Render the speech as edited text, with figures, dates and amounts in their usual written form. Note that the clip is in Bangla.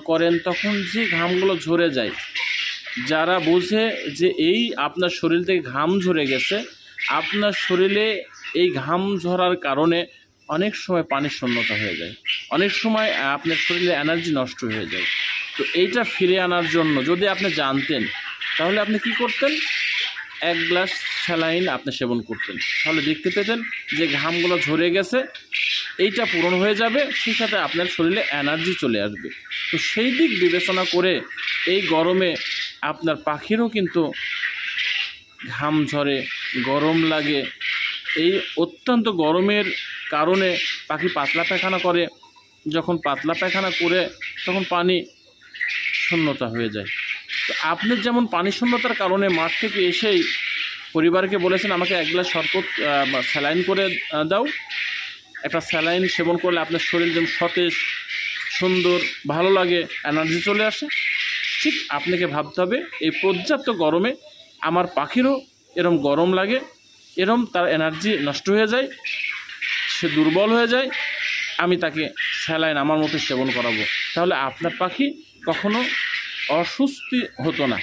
করেন তখন যে ঘামগুলো ঝরে যায়, যারা বোঝে যে এই আপনার শরীর থেকে ঘাম ঝরে গেছে, আপনার শরীরে এই ঘাম ঝরার কারণে অনেক সময় পানির শূন্যতা হয়ে যায়, অনেক সময় আপনার শরীরে এনার্জি নষ্ট হয়ে যায়। তো এইটা ফিরে আনার জন্য যদি আপনি জানতেন, তাহলে আপনি কি করতেন? 1 গ্লাস স্যালাইন আপনি সেবন করতেন, তাহলে দেখতে পেতেন যে ঘামগুলো ঝরে গেছে, এইটা পূরণ হয়ে যাবে, সেই সাথে আপনার শরীরে এনার্জি চলে আসবে। তো সেই দিক বিবেচনা করে এই গরমে আপনার পাখিরও কিন্তু ঘাম ঝরে, গরম লাগে। এই অত্যন্ত গরমের কারণে পাখি পাতলা পায়খানা করে, যখন পাতলা পায়খানা করে তখন পানি শূন্যতা হয়ে যায়। তো আপনি যেমন পানি শূন্যতার কারণে মাঠ থেকে এসেই পরিবারকে বলেছেন আমাকে 1 গ্লাস শরবত স্যালাইন করে দাও, একটা স্যালাইন সেবন করলে আপনার শরীর যেমন সতেজ, সুন্দর, ভালো লাগে, এনার্জি চলে আসে, ঠিক আপনাকে ভাবতে হবে এই পর্যাপ্ত গরমে আমার পাখিরও এরম গরম লাগে, এরম তার এনার্জি নষ্ট হয়ে যায়, সে দুর্বল হয়ে যায়, আমি তাকে স্যালাইন আমার মতো সেবন করাবো, তাহলে আপনার পাখি কখনো অসুস্থ হতো না।